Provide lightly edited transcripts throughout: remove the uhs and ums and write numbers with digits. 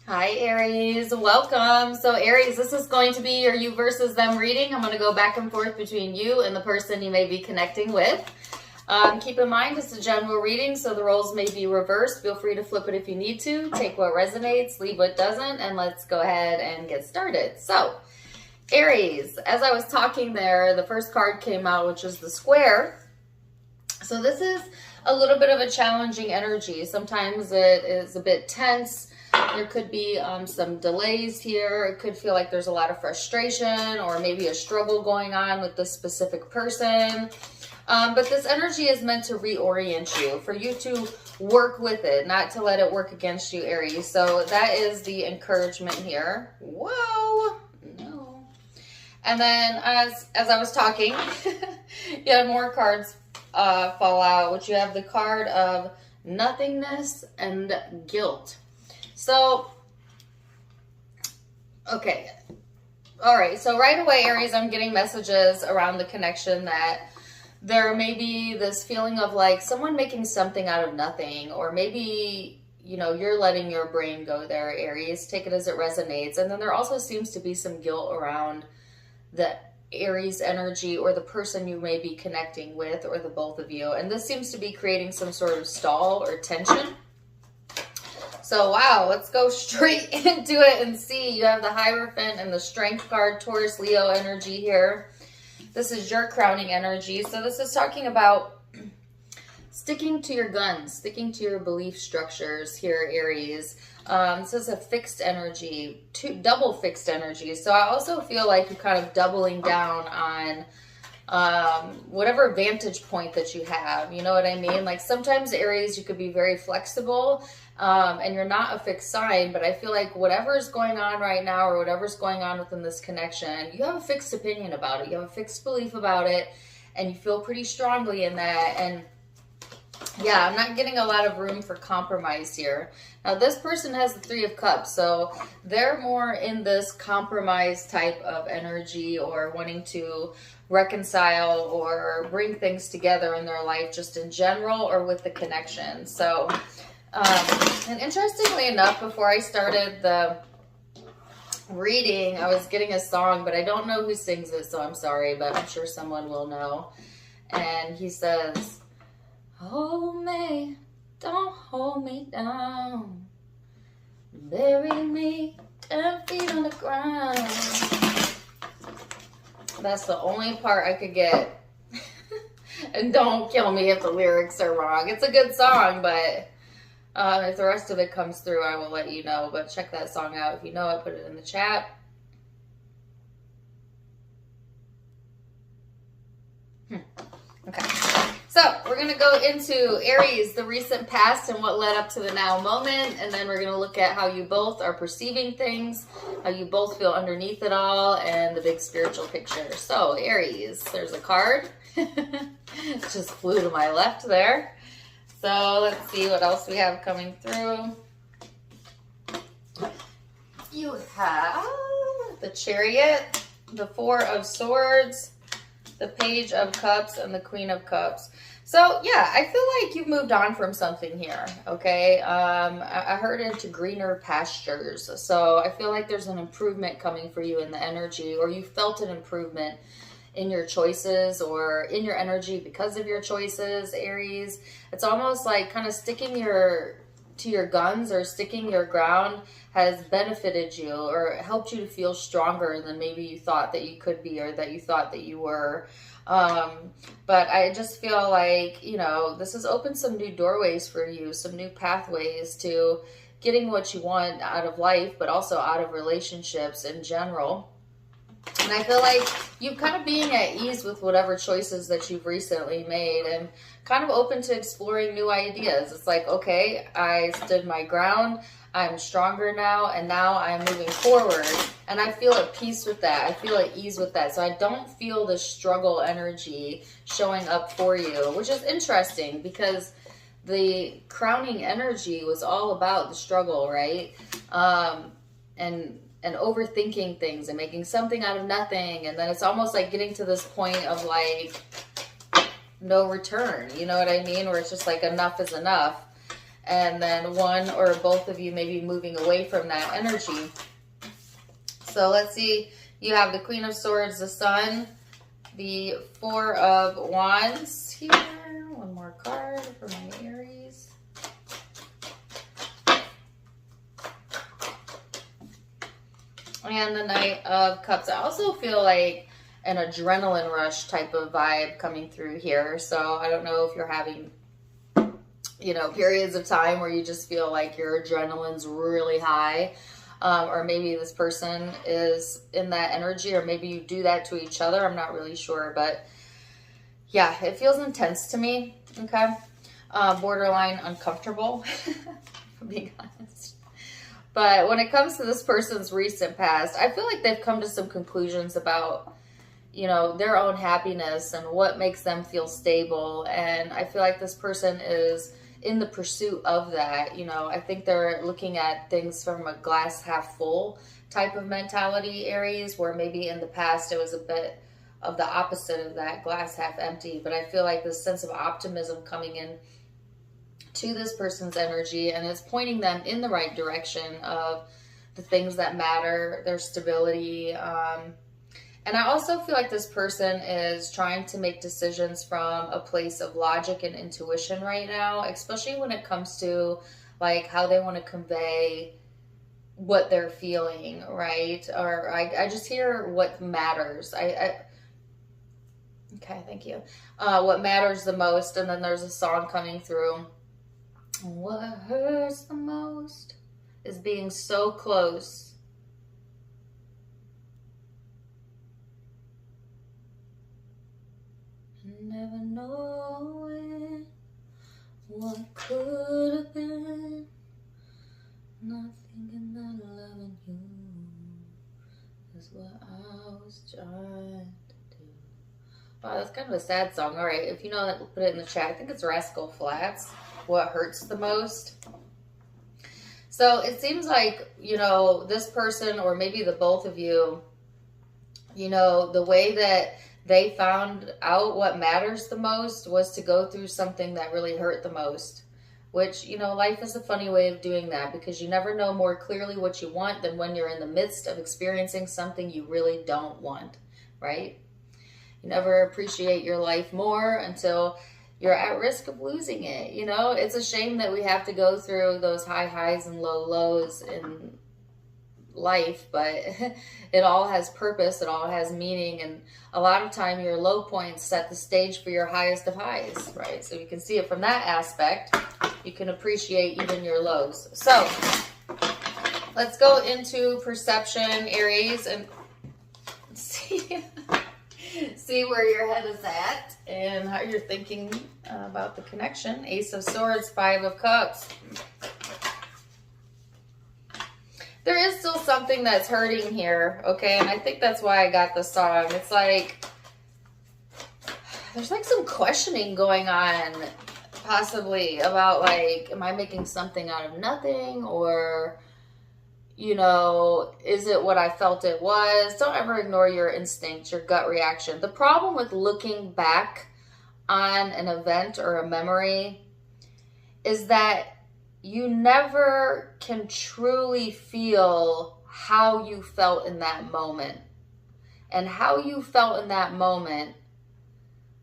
Hi, Aries. Welcome. So, Aries, this is going to be your you versus them reading. I'm going to go back and forth between you and the person you may be connecting with. Keep in mind, it's a general reading, so the roles may be reversed. Feel free to flip it if you need to. Take what resonates, leave what doesn't, and let's go ahead and get started. So, Aries, as I was talking there, the first card came out, which is the square. So this is a little bit of a challenging energy. Sometimes it is a bit tense. There could be some delays here. It could feel like there's a lot of frustration or maybe a struggle going on with this specific person. But this energy is meant to reorient you, for you to work with it, not to let it work against you, Aries. So that is the encouragement here. Whoa, no. And then as I was talking, you had more cards fall out, which you have the card of nothingness and guilt. So, okay. All right. So right away, Aries, I'm getting messages around the connection that there may be this feeling of like someone making something out of nothing, or maybe, you know, you're letting your brain go there, Aries. Take it as it resonates. And then there also seems to be some guilt around the Aries energy or the person you may be connecting with, or the both of you. And this seems to be creating some sort of stall or tension. So, wow, let's go straight into it and see. You have the Hierophant and the Strength card, Taurus, Leo energy here. This is your crowning energy. So this is talking about sticking to your guns, sticking to your belief structures here, Aries. This is a fixed energy, double fixed energy. So I also feel like you're kind of doubling down on whatever vantage point that you have. You know what I mean? Like sometimes, Aries, you could be very flexible and you're not a fixed sign, but I feel like whatever is going on right now or whatever's going on within this connection, you have a fixed opinion about it. You have a fixed belief about it, and you feel pretty strongly in that. And yeah, I'm not getting a lot of room for compromise here. Now, this person has the Three of Cups, so they're more in this compromise type of energy, or wanting to reconcile or bring things together in their life just in general, or with the connection. So, and interestingly enough, before I started the reading, I was getting a song, but I don't know who sings it, so I'm sorry, but I'm sure someone will know. And he says, "Hold me, don't hold me down. Bury me 10 feet on the ground." That's the only part I could get. And don't kill me if the lyrics are wrong. It's a good song, but if the rest of it comes through, I will let you know. But check that song out. If you know it, put it in the chat. Okay. So we're going to go into Aries, the recent past and what led up to the now moment. And then we're going to look at how you both are perceiving things, how you both feel underneath it all, and the big spiritual picture. So Aries, there's a card. Just flew to my left there. So let's see what else we have coming through. You have the Chariot, the Four of Swords, the Page of Cups, and the Queen of Cups. So yeah, I feel like you've moved on from something here, okay? I heard into greener pastures. So I feel like there's an improvement coming for you in the energy, or you felt an improvement in your choices or in your energy because of your choices, Aries. It's almost like kind of sticking to your guns or sticking your ground has benefited you or helped you to feel stronger than maybe you thought that you could be, or that you thought that you were. But I just feel like, you know, this has opened some new doorways for you, some new pathways to getting what you want out of life, but also out of relationships in general. And I feel like you kind of being at ease with whatever choices that you've recently made, and kind of open to exploring new ideas. It's like, okay, I stood my ground. I'm stronger now, and now I'm moving forward. And I feel at peace with that. I feel at ease with that. So I don't feel the struggle energy showing up for you, which is interesting because the crowning energy was all about the struggle, right? And overthinking things and making something out of nothing. And then it's almost like getting to this point of like no return. You know what I mean? Where it's just like enough is enough. and then one or both of you may be moving away from that energy. So let's see, you have the Queen of Swords, the Sun, the Four of Wands here. One more card for my Aries. And the Knight of Cups. I also feel like an adrenaline rush type of vibe coming through here. So I don't know if you're having, you know, periods of time where you just feel like your adrenaline's really high. Or maybe this person is in that energy, or maybe you do that to each other. I'm not really sure, but yeah, it feels intense to me. Okay. Borderline uncomfortable, if I'm being honest. But when it comes to this person's recent past, I feel like they've come to some conclusions about, you know, their own happiness and what makes them feel stable. And I feel like this person is in the pursuit of that. You know, I think they're looking at things from a glass half full type of mentality, Aries, where maybe in the past it was a bit of the opposite of that, glass half empty. But I feel like this sense of optimism coming in to this person's energy, and it's pointing them in the right direction of the things that matter, their stability. And I also feel like this person is trying to make decisions from a place of logic and intuition right now, especially when it comes to like how they want to convey what they're feeling, right? Or I just hear what matters. Okay, thank you. What matters the most, and then there's a song coming through. What hurts the most is being so close. Never knowing what could have been. Not thinking that loving you is what I was trying to do. Wow, that's kind of a sad song. All right, if you know that, put it in the chat. I think it's Rascal Flatts. What hurts the most. So it seems like, you know, this person, or maybe the both of you, you know, the way that they found out what matters the most was to go through something that really hurt the most. Which, you know, life is a funny way of doing that, because you never know more clearly what you want than when you're in the midst of experiencing something you really don't want, right? You never appreciate your life more until you're at risk of losing it. You know, it's a shame that we have to go through those high highs and low lows in life, but it all has purpose, it all has meaning, and a lot of time your low points set the stage for your highest of highs, right? So you can see it from that aspect. You can appreciate even your lows. So let's go into perception, Aries, and see where your head is at and how you're thinking about the connection. Ace of Swords, Five of Cups. There is still something that's hurting here, okay? And I think that's why I got the song. It's like, there's like some questioning going on, possibly, about like, am I making something out of nothing? Or, you know, is it what I felt it was? Don't ever ignore your instinct, your gut reaction. The problem with looking back on an event or a memory is that you never can truly feel how you felt in that moment. And how you felt in that moment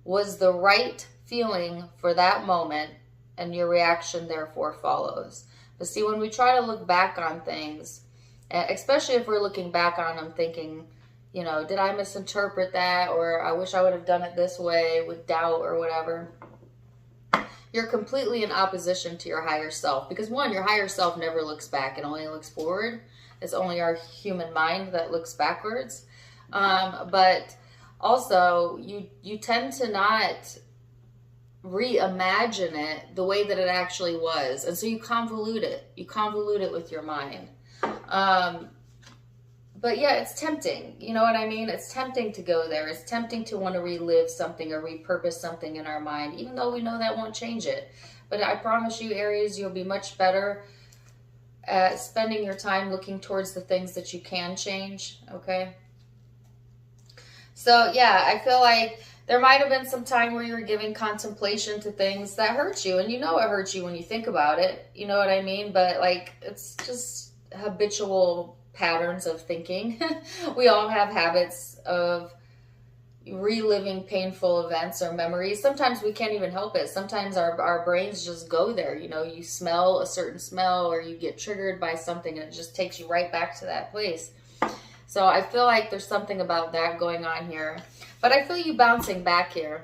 was the right feeling for that moment, and your reaction therefore follows. But see, when we try to look back on things, especially if we're looking back on them thinking, you know, did I misinterpret that? Or I wish I would have done it this way, with doubt or whatever. You're completely in opposition to your higher self. Because one, your higher self never looks back. It only looks forward. It's only our human mind that looks backwards. But also, you tend to not reimagine it the way that it actually was. And so you convolute it. You convolute it with your mind. But yeah, it's tempting. You know what I mean? It's tempting to go there. It's tempting to want to relive something or repurpose something in our mind, even though we know that won't change it. But I promise you, Aries, you'll be much better at spending your time looking towards the things that you can change, okay? So yeah, I feel like There might have been some time where you were giving contemplation to things that hurt you, and you know it hurts you when you think about it. You know what I mean? But like, it's just habitual patterns of thinking. We all have habits of reliving painful events or memories. Sometimes we can't even help it. Sometimes our brains just go there. You know, you smell a certain smell or you get triggered by something and it just takes you right back to that place. So I feel like there's something about that going on here. But I feel you bouncing back here,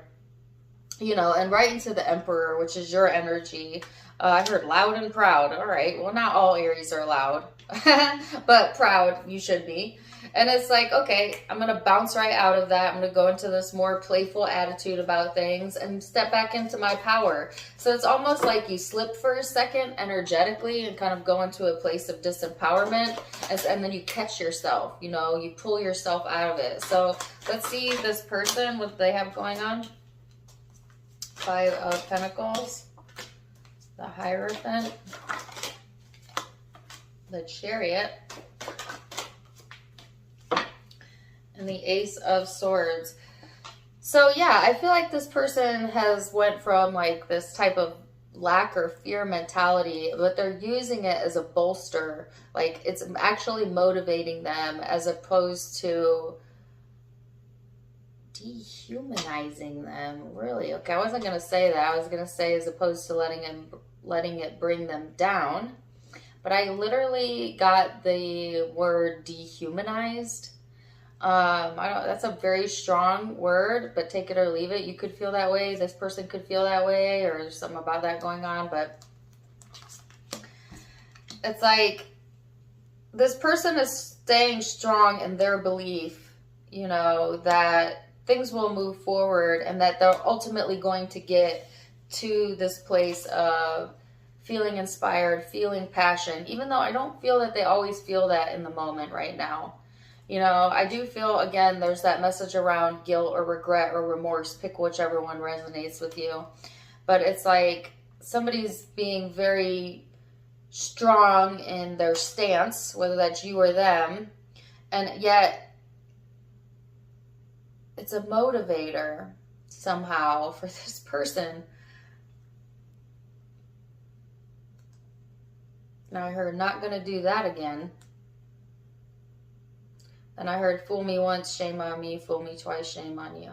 you know, and right into the Emperor, which is your energy. I heard loud and proud. All right. Well, not all Aries are loud, but proud you should be. And it's like, okay, I'm going to bounce right out of that. I'm going to go into this more playful attitude about things and step back into my power. So it's almost like you slip for a second energetically and kind of go into a place of disempowerment. And then you catch yourself, you know, you pull yourself out of it. So let's see this person, what they have going on. 5 of Pentacles, the Hierophant, the Chariot, and the Ace of Swords. So yeah, I feel like this person has went from like this type of lack or fear mentality, but they're using it as a bolster. Like it's actually motivating them as opposed to dehumanizing them. Really? Okay, I wasn't going to say that. I was going to say as opposed to letting it bring them down. But I literally got the word dehumanized. That's a very strong word, but take it or leave it. You could feel that way. This person could feel that way, or there's something about that going on. But it's like this person is staying strong in their belief, you know, that things will move forward and that they're ultimately going to get to this place of feeling inspired, feeling passion, even though I don't feel that they always feel that in the moment right now. You know, I do feel, again, there's that message around guilt or regret or remorse. Pick whichever one resonates with you. But it's like somebody's being very strong in their stance, whether that's you or them, and yet it's a motivator somehow for this person. Now I heard not going to do that again. And I heard fool me once, shame on me, fool me twice, shame on you.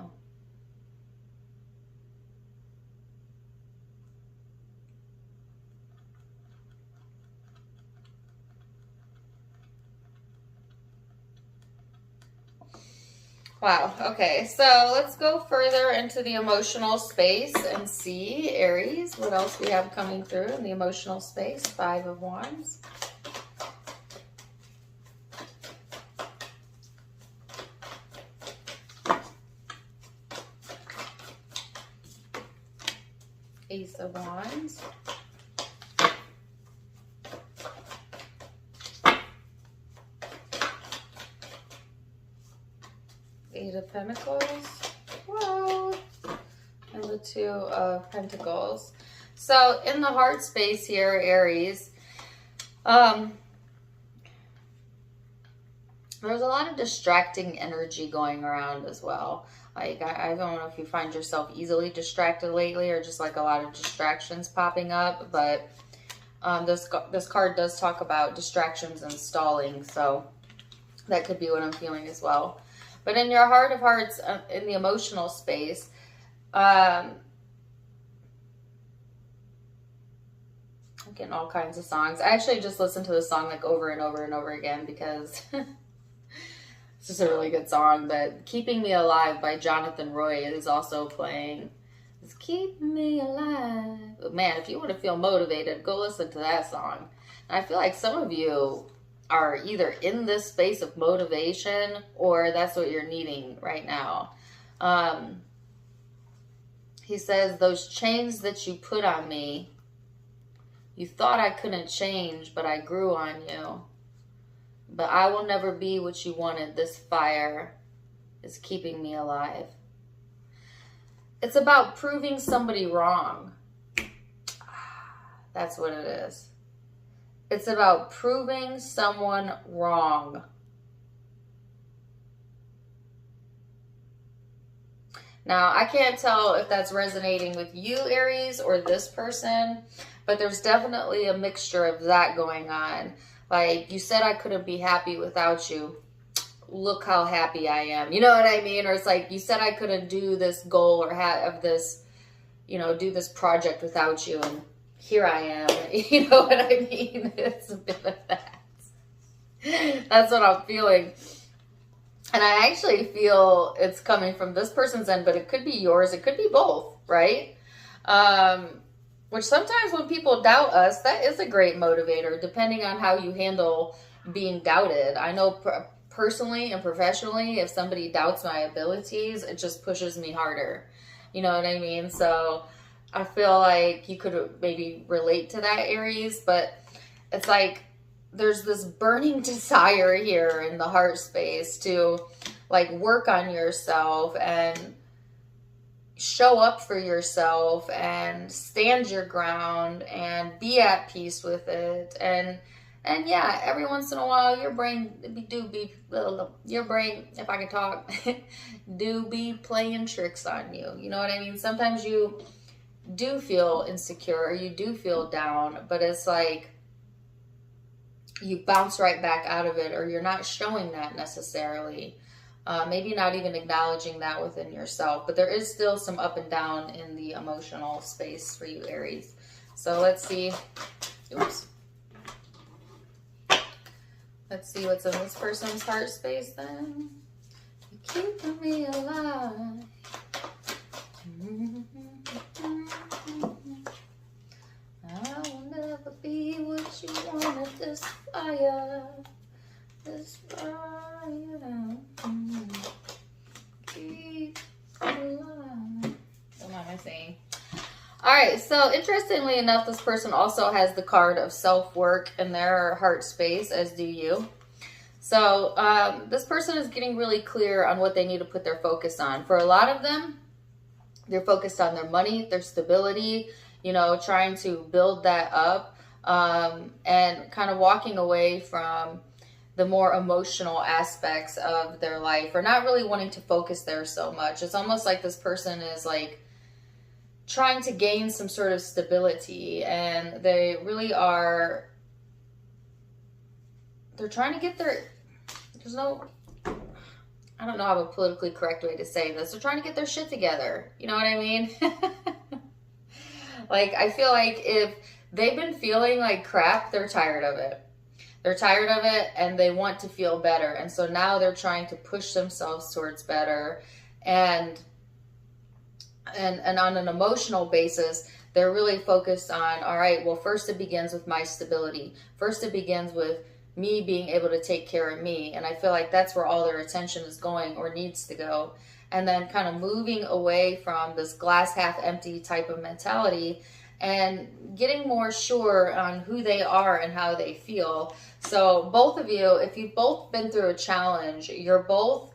Wow. Okay. So let's go further into the emotional space and see, Aries, what else we have coming through in the emotional space. 5 of Wands. Ace of Wands. Eight of Pentacles. Whoa. And the 2 of Pentacles. So in the heart space here, Aries, there's a lot of distracting energy going around as well. Like, I don't know if you find yourself easily distracted lately or just like a lot of distractions popping up, but this card does talk about distractions and stalling, so that could be what I'm feeling as well. But in your heart of hearts, in the emotional space, I'm getting all kinds of songs. I actually just listened to this song like over and over and over again because it's just a really good song. But Keeping Me Alive by Jonathan Roy is also playing. It's keeping me alive. But man, if you want to feel motivated, go listen to that song. And I feel like some of you are either in this space of motivation or that's what you're needing right now. He says, those chains that you put on me, you thought I couldn't change, but I grew on you. But I will never be what you wanted. This fire is keeping me alive. It's about proving somebody wrong. That's what it is. It's about proving someone wrong. Now, I can't tell if that's resonating with you, Aries, or this person, but there's definitely a mixture of that going on. Like, you said I couldn't be happy without you. Look how happy I am. You know what I mean? Or it's like, you said I couldn't do this goal or have this, you know, do this project without you, and here I am. You know what I mean? It's a bit of that. That's what I'm feeling. And I actually feel it's coming from this person's end, but it could be yours. It could be both, right? Which sometimes when people doubt us, that is a great motivator, depending on how you handle being doubted. I know personally and professionally, if somebody doubts my abilities, it just pushes me harder. You know what I mean? So I feel like you could maybe relate to that, Aries, but it's like there's this burning desire here in the heart space to like work on yourself and show up for yourself and stand your ground and be at peace with it. And yeah, every once in a while your brain if I can talk, do be playing tricks on you. You know what I mean? Sometimes you do feel insecure or you do feel down, but it's like you bounce right back out of it, or you're not showing that necessarily. Maybe not even acknowledging that within yourself, but there is still some up and down in the emotional space for you, Aries. So let's see. Oops. Let's see what's in this person's heart space then. You're keeping me alive. I will never be what you wanted. This fire. Keep alive. What am I saying? All right, so interestingly enough, this person also has the card of self-work in their heart space, as do you. So this person is getting really clear on what they need to put their focus on. For a lot of them, they're focused on their money, their stability, you know, trying to build that up, and kind of walking away from the more emotional aspects of their life, or not really wanting to focus there so much. It's almost like this person is like trying to gain some sort of stability, and they really are, they're trying to get their, I don't know how a politically correct way to say this. They're trying to get their shit together. You know what I mean? Like, I feel like if they've been feeling like crap, they're tired of it. They're tired of it and they want to feel better. And so now they're trying to push themselves towards better. And on an emotional basis, they're really focused on, all right, well, first it begins with my stability. First it begins with me being able to take care of me. And I feel like that's where all their attention is going, or needs to go. And then kind of moving away from this glass half empty type of mentality and getting more sure on who they are and how they feel. So both of you, if you've both been through a challenge, you're both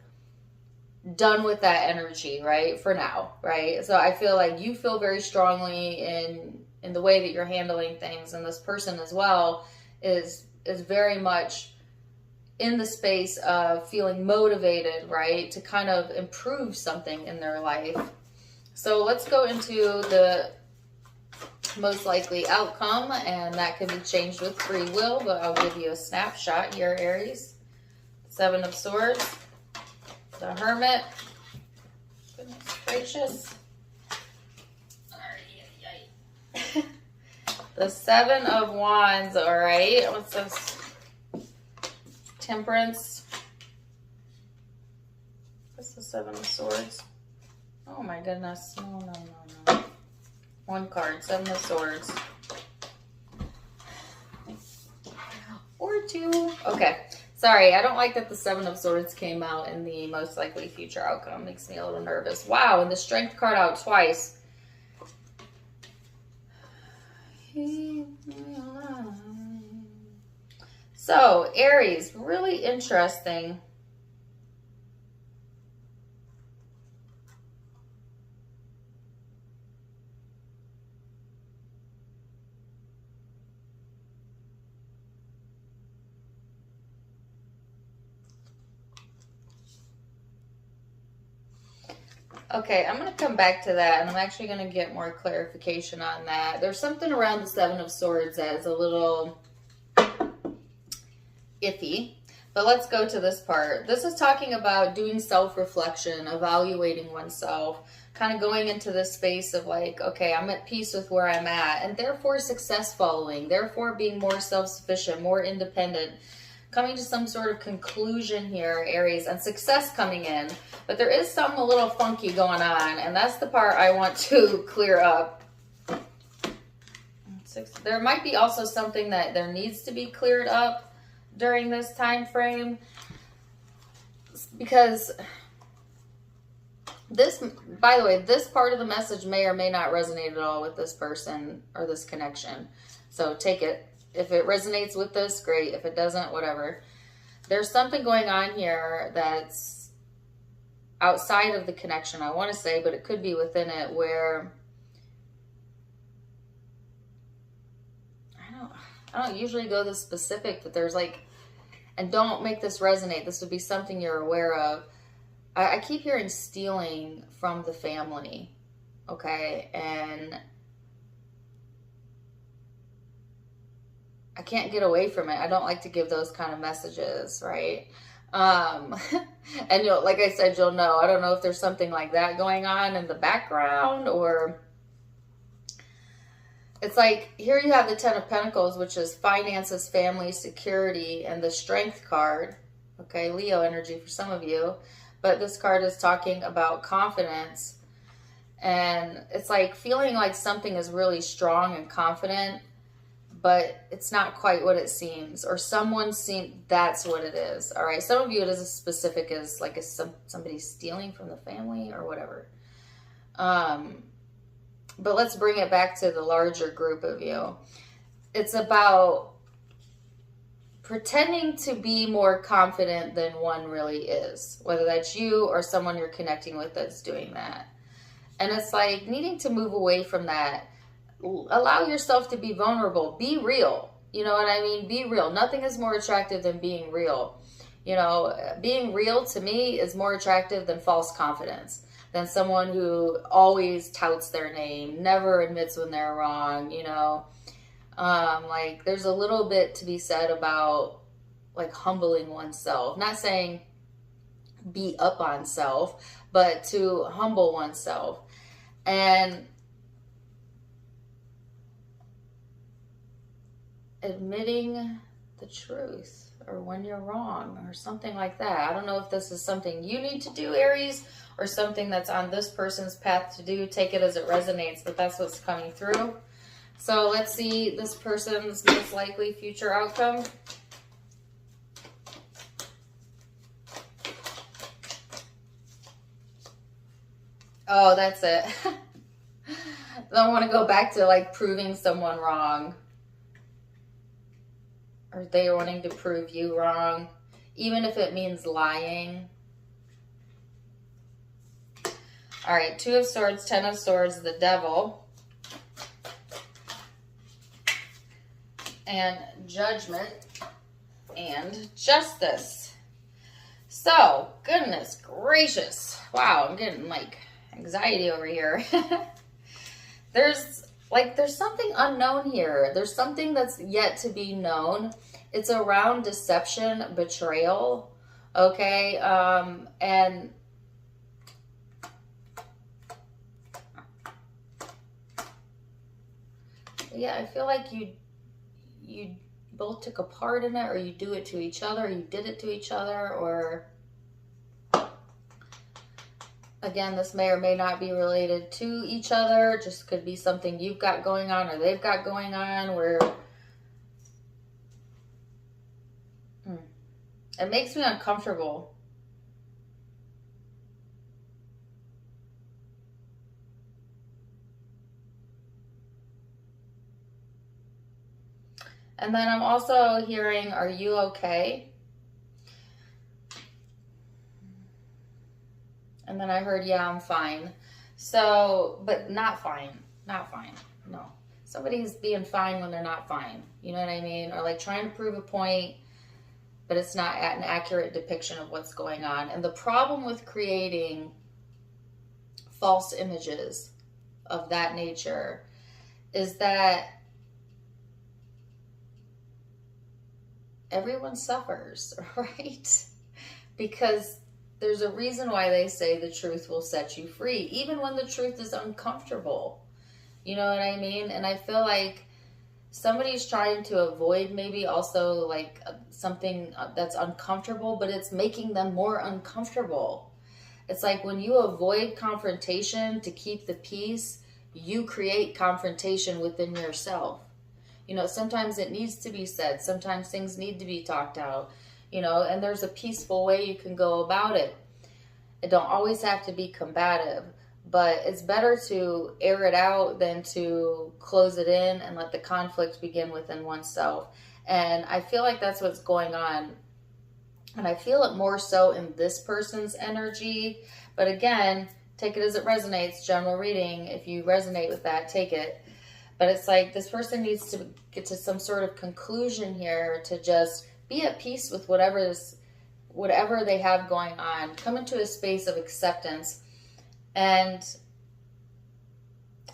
done with that energy, right? For now, right? So I feel like you feel very strongly in the way that you're handling things, and this person as well is very much in the space of feeling motivated, right, to kind of improve something in their life. So let's go into the most likely outcome, and that can be changed with free will, but I'll give you a snapshot here, Aries. Seven of Swords, the Hermit, goodness gracious, the Seven of Wands. All right, what's this? Temperance. What's the Seven of Swords? Oh my goodness, no. One card, Seven of Swords. Or two. Okay. Sorry, I don't like that the Seven of Swords came out in the most likely future outcome. Makes me a little nervous. Wow, and the Strength card out twice. So, Aries, really interesting. Okay, I'm going to come back to that, and I'm actually going to get more clarification on that. There's something around the Seven of Swords that is a little iffy. But let's go to this part. This is talking about doing self-reflection, evaluating oneself, kind of going into this space of like, okay, I'm at peace with where I'm at, and therefore success following, therefore being more self-sufficient, more independent, coming to some sort of conclusion here, Aries, and success coming in. But there is something a little funky going on, and that's the part I want to clear up. There might be also something that there needs to be cleared up during this time frame, because this, by the way, this part of the message may or may not resonate at all with this person or this connection. So take it. If it resonates with this, great. If it doesn't, whatever. There's something going on here that's outside of the connection, I want to say, but it could be within it, where I don't usually go this specific, but there's like, and don't make this resonate, this would be something you're aware of. I keep hearing stealing from the family, okay? And I can't get away from it. I don't like to give those kind of messages, right? And you'll, like I said, you'll know. I don't know if there's something like that going on in the background, or it's like, here you have the Ten of Pentacles, which is finances, family, security, and the Strength card. Okay, Leo energy for some of you. But this card is talking about confidence. And it's like feeling like something is really strong and confident, but it's not quite what it seems. Or someone seems that's what it is. All right, some of you it is as specific as like somebody stealing from the family or whatever. But let's bring it back to the larger group of you. It's about pretending to be more confident than one really is, whether that's you or someone you're connecting with that's doing that. And it's like needing to move away from that. Allow yourself to be vulnerable. Be real. You know what I mean? Be real. Nothing is more attractive than being real. You know, being real to me is more attractive than false confidence, than someone who always touts their name, never admits when they're wrong, you know. Like, there's a little bit to be said about, like, humbling oneself. Not saying be up on self, but to humble oneself. And admitting the truth, or when you're wrong, or something like that. I don't know if this is something you need to do, Aries, or something that's on this person's path to do. Take it as it resonates, but that's what's coming through. So let's see this person's most likely future outcome. Oh, that's it. I don't want to go back to like proving someone wrong. Or they are wanting to prove you wrong, even if it means lying. All right, Two of Swords, Ten of Swords, the Devil. And Judgment and Justice. So, goodness gracious. Wow, I'm getting like anxiety over here. There's something unknown here. There's something that's yet to be known. It's around deception, betrayal, okay? And yeah, I feel like you both took a part in it, or you do it to each other, or you did it to each other, or again, this may or may not be related to each other. It just could be something you've got going on or they've got going on, where it makes me uncomfortable. And then I'm also hearing, are you okay? And then I heard, yeah, I'm fine. So, but not fine. Not fine. No. Somebody's being fine when they're not fine. You know what I mean? Or like trying to prove a point, but it's not an accurate depiction of what's going on. And the problem with creating false images of that nature, is that everyone suffers, right? Because there's a reason why they say the truth will set you free, even when the truth is uncomfortable. You know what I mean? And I feel like somebody's trying to avoid maybe also like something that's uncomfortable, but it's making them more uncomfortable. It's like when you avoid confrontation to keep the peace, you create confrontation within yourself. You know, sometimes it needs to be said. Sometimes things need to be talked out, you know, and there's a peaceful way you can go about it. It don't always have to be combative, but it's better to air it out than to close it in and let the conflict begin within oneself. And I feel like that's what's going on. And I feel it more so in this person's energy. But again, take it as it resonates, general reading. If you resonate with that, take it. But it's like this person needs to get to some sort of conclusion here to just be at peace with whatever they have going on. Come into a space of acceptance. And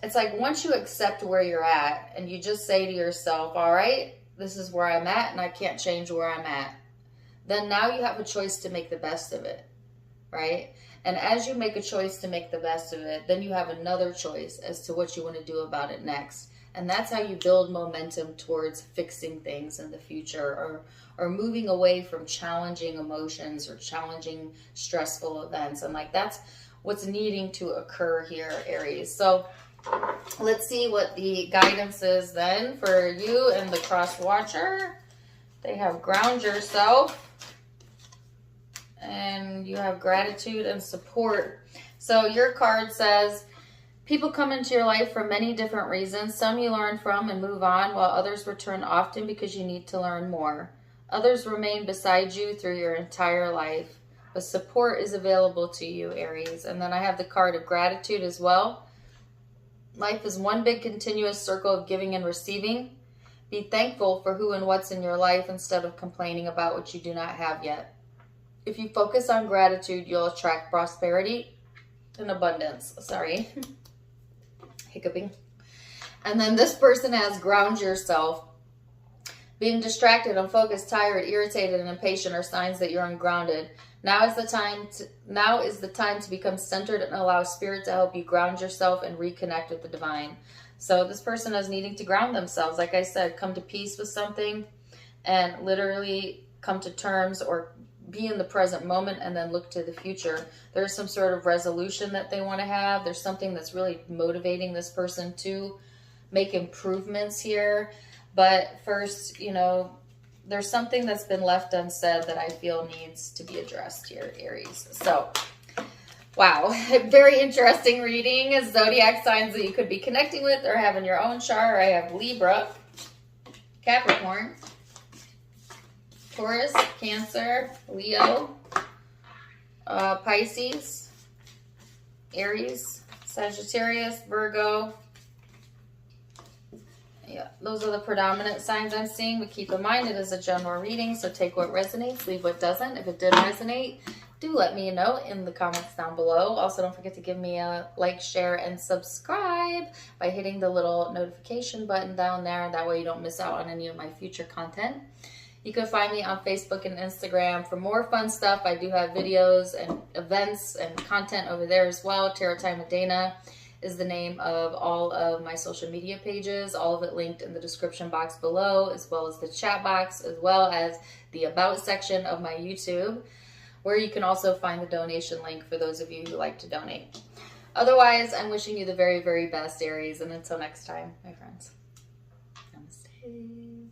it's like once you accept where you're at and you just say to yourself, all right, this is where I'm at and I can't change where I'm at. Then now you have a choice to make the best of it, right? And as you make a choice to make the best of it, then you have another choice as to what you want to do about it next. And that's how you build momentum towards fixing things in the future, or moving away from challenging emotions or challenging stressful events. And like that's what's needing to occur here, Aries. So let's see what the guidance is then for you and the cross watcher. They have ground yourself, and you have gratitude and support. So your card says, people come into your life for many different reasons. Some you learn from and move on, while others return often because you need to learn more. Others remain beside you through your entire life. But support is available to you, Aries. And then I have the card of gratitude as well. Life is one big continuous circle of giving and receiving. Be thankful for who and what's in your life instead of complaining about what you do not have yet. If you focus on gratitude, you'll attract prosperity and abundance. Sorry. Hiccuping. And then this person has ground yourself. Being distracted, unfocused, tired, irritated, and impatient are signs that you're ungrounded. Now is the time to become centered and allow spirit to help you ground yourself and reconnect with the divine. So this person is needing to ground themselves. Like I said, come to peace with something and literally come to terms or be in the present moment and then look to the future. There's some sort of resolution that they want to have. There's something that's really motivating this person to make improvements here. But first, you know, there's something that's been left unsaid that I feel needs to be addressed here, Aries. So, wow, very interesting reading. Zodiac signs that you could be connecting with or have in your own chart. I have Libra, Capricorn, Taurus, Cancer, Leo, Pisces, Aries, Sagittarius, Virgo. Yeah, those are the predominant signs I'm seeing, but keep in mind it is a general reading, so take what resonates, leave what doesn't. If it did resonate, do let me know in the comments down below. Also, don't forget to give me a like, share, and subscribe by hitting the little notification button down there. That way you don't miss out on any of my future content. You can find me on Facebook and Instagram for more fun stuff. I do have videos and events and content over there as well. Tarot Time with Dana is the name of all of my social media pages. All of it linked in the description box below, as well as the chat box, as well as the About section of my YouTube, where you can also find the donation link for those of you who like to donate. Otherwise, I'm wishing you the very, very best, Aries. And until next time, my friends, namaste.